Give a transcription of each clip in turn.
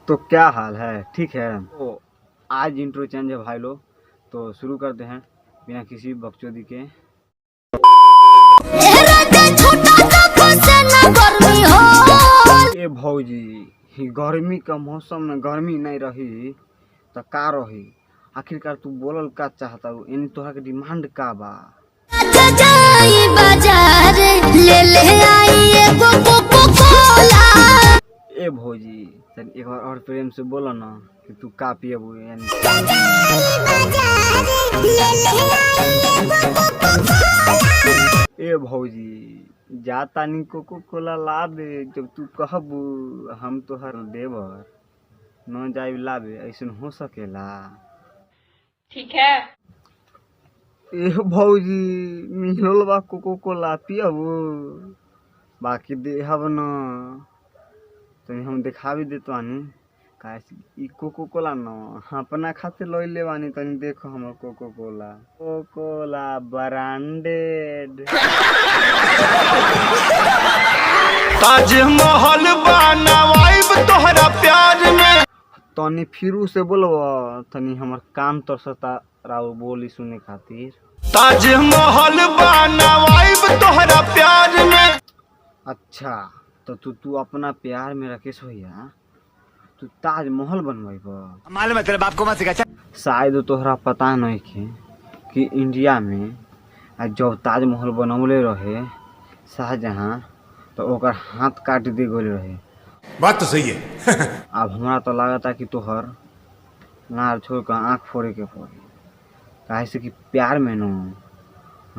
तो क्या हाल है? ठीक है। तो आज इंट्रो चेंज है भाई लोग, तो शुरू करते हैं बिना किसी बकचोदी के। ए भौजी, गर्मी का मौसम में गर्मी नहीं रही तो का रही? आखिरकार तू बोलल का चाहता हूँ, यानी तोहरा के डिमांड का बा? ए भौजी, एक बार और प्रेम से बोलो ना कि तू का पियबू। ए भौजी, जा तानी कोको कोला ला दे, जब तू कहबू हम तोहर देवर न जाए लाबे, ऐसन हो सकेला? ठीक है। ए भौजी, मिलल बा कोको कोला पियबू? बाकी देहब न तनी हम दिखा भी देतो आनी ई कोको कोला न अपना खातिर लइले बानी। तनी देखो हमर coca cola, coca cola branded. Taj Mahal बनवाइब तोहरा प्यार में। तनी फिरू से बोलबो, तनी हमर कान तरसता राव बोली सुने खातिर। ताजमहल बनवाइब तोहरा प्यार में। अच्छा तो तू अपना प्यार में राकेश भैया तू ताजमहल बनवाइबो? मालूम है तेरे बाप को मत सिखा। शायद तोहरा पता नहीं कि इंडिया में जब ताजमहल बनवले रहे शाहजहां तो ओकर हाथ काट दे गए रहे। बात तो सही है। अब हमारा तो लागता कि तोहर नार छोड़ कर आँख फोड़े के पड़ी, काहे से कि प्यार में नो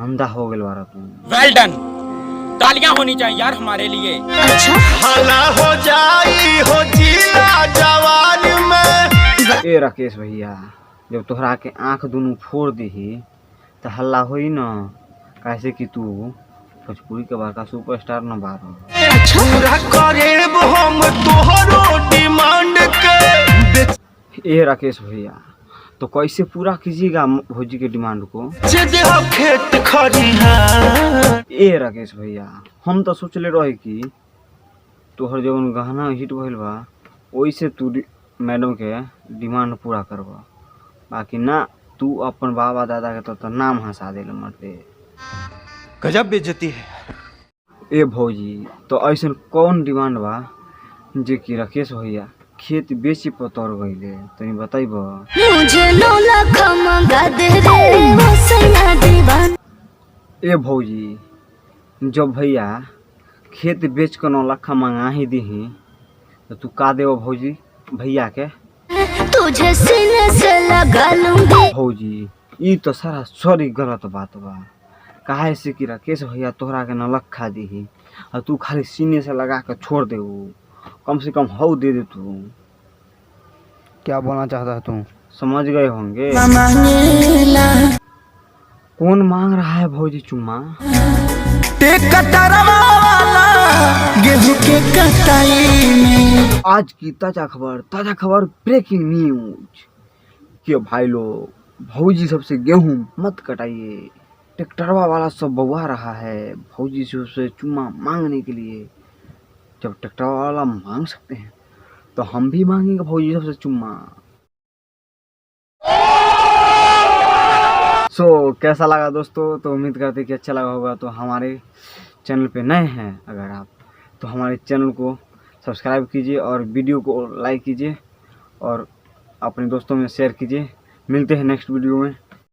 अंधा हो गए बारा तू। वेल डन, तालियां होनी चाहिए यार हमारे लिए। अच्छा हल्ला हो जाई हो जिला जवान में। ए राकेश भैया, जब तोहरा के आँख दोनों फोड़ दही तो हल्ला होई न, कैसे कि तू भोजपुरी के बड़का सुपरस्टार न बारो। पूरा करेब हम तोहरो डिमांड के। ए राकेश भैया, तो कैसे पूरा कीजिएगा भौजी के डिमांड को? खेत ए राकेश भैया, हम तो सोचले रहे कि तोहर जवन गहना हिट भइल बा वैसे तू मैडम के डिमांड पूरा करबा, बाकी ना तू अपन बाबा दादा के तो नाम हंसा देले मरते। गजब बेइज्जती है। ए भौजी, तो ऐसन कौन डिमांड बा जे कि राकेश भैया खेत बेची पतर गईले, तनी बताइब? ए भौजी, जब भैया खेत बेच कर 9 लाख मंगा ही दीही तो तू का देव भौजी भैया के? तुझे सीने से लगा लूंगी। भौजी, ई तो सारा सॉरी गलत बात बा। काहे से कि राकेश भैया तोहरा के 9 लाख खा दीही और तू खाली सीने से लगा कर छोड़ दे, कम से कम हौ दे दे। तू क्या बोलना चाहता है तू? समझ गए होंगे। कौन मांग रहा है भौजी चुम्मा? गेहूं के कटाई में। आज की ताजा खबर ब्रेकिंग न्यूज कि भाई लोग भौजी सबसे गेहूं मत कटाइए, ट्रैक्टरवा वाला सब बउआ रहा है भौजी से उससे चुम्मा मांगने के लिए। जब ट्रैक्टर वाला मांग सकते हैं तो हम भी मांगेंगे भौजी सबसे चुम्मा। कैसा लगा दोस्तों? तो उम्मीद करते कि अच्छा लगा होगा। तो हमारे चैनल पे नए हैं अगर आप, तो हमारे चैनल को सब्सक्राइब कीजिए और वीडियो को लाइक कीजिए और अपने दोस्तों में शेयर कीजिए। मिलते हैं नेक्स्ट वीडियो में।